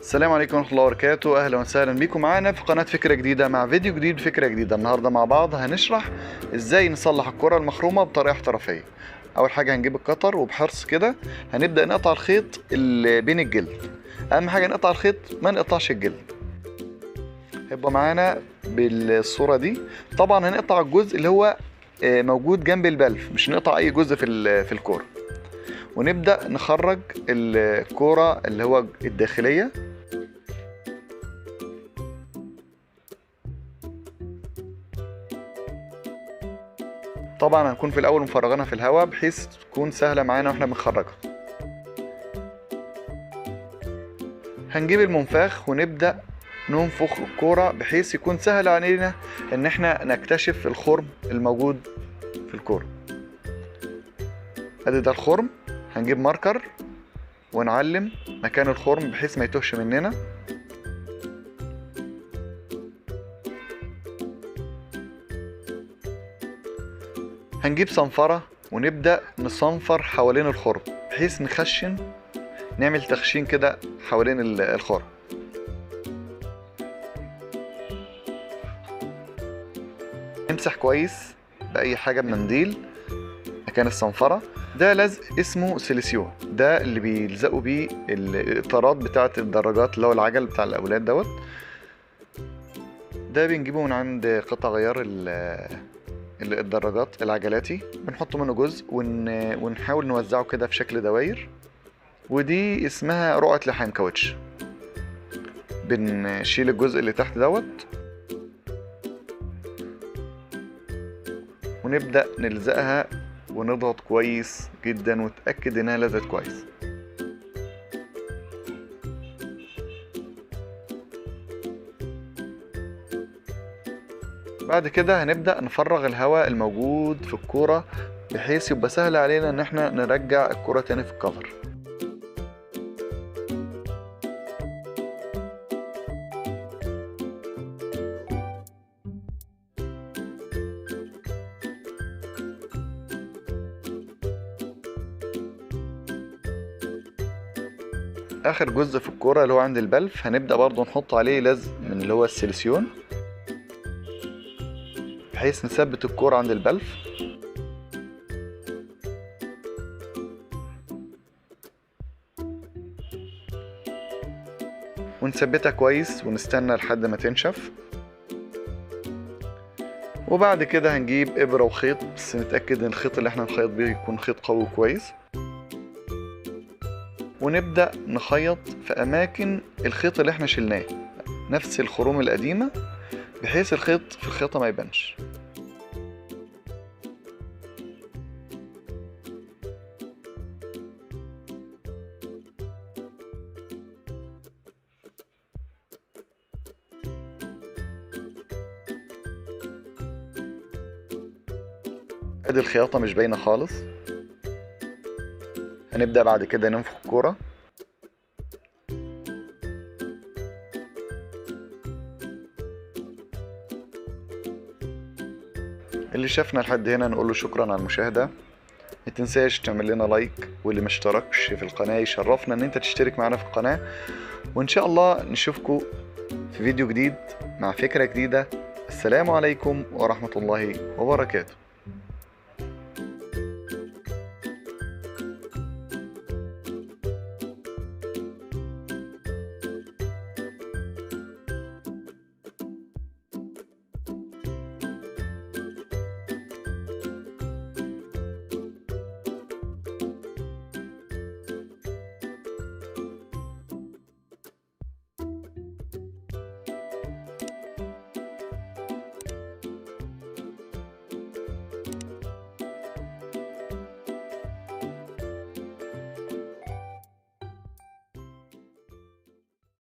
السلام عليكم ورحمة الله وبركاته. أهلا وسهلا بكم معانا في قناة فكرة جديدة مع فيديو جديد وفكرة جديدة. النهاردة مع بعض هنشرح إزاي نصلح الكرة المخرومة بطريقة احترافية. أول حاجة هنجيب القطر وبحرص كده هنبدأ نقطع الخيط اللي بين الجلد. أهم حاجة نقطع الخيط ما نقطعش الجلد. هيبقى معانا بالصورة دي. طبعا هنقطع الجزء اللي هو موجود جنب البلف، مش نقطع أي جزء في الكرة. ونبدأ نخرج الكرة اللي هو الداخلية. طبعا هنكون في الاول مفرغينها في الهواء بحيث تكون سهله معانا واحنا بنخرجها. هنجيب المنفاخ ونبدا ننفخ الكوره بحيث يكون سهل علينا ان احنا نكتشف الخرم الموجود في الكوره. ادي ده الخرم. هنجيب ماركر ونعلم مكان الخرم بحيث ما يتوهش مننا. هنجيب صنفرة ونبدأ نصنفر حوالين الخرم بحيث نعمل تخشين كده حوالين الخرم. نمسح كويس بأي حاجة بمنديل مكان الصنفرة. ده لزق اسمه سيليسيون، ده اللي بيلزقوا بيه الإطارات بتاعة الدراجات اللي هو العجل بتاع الأولاد دوت. ده بنجيبه من عند قطع غيار الدراجات العجلاتي، بنحط منه جزء ونحاول نوزعه كده في شكل دواير. ودي اسمها رقعة لحام كاوتش. بنشيل الجزء اللي تحت دوت ونبدأ نلزقها ونضغط كويس جدا ونتأكد انها لزقت كويس. بعد كده هنبدأ نفرغ الهواء الموجود في الكورة بحيث يبقى سهل علينا ان احنا نرجع الكورة تاني في الكفر. اخر جزء في الكورة اللي هو عند البلف هنبدأ برضو نحط عليه لزق من اللي هو السيليسيون بحيث نثبت الكورة عند البلف. ونثبتها كويس ونستنى لحد ما تنشف. وبعد كده هنجيب إبرة وخيط، بس نتأكد ان الخيط اللي احنا نخيط بيه يكون خيط قوي كويس. ونبدأ نخيط في أماكن الخيط اللي احنا شلناه، نفس الخروم القديمة، بحيث الخيط في الخيطة ما يبانش. ادي الخياطة مش باينة خالص. هنبدأ بعد كده ننفخ الكورة. اللي شافنا لحد هنا نقول له شكرا على المشاهدة. ما تنساش تعمل لنا لايك، واللي ما اشتركش في القناة يشرفنا ان انت تشترك معنا في القناة. وان شاء الله نشوفكم في فيديو جديد مع فكرة جديدة. السلام عليكم ورحمة الله وبركاته.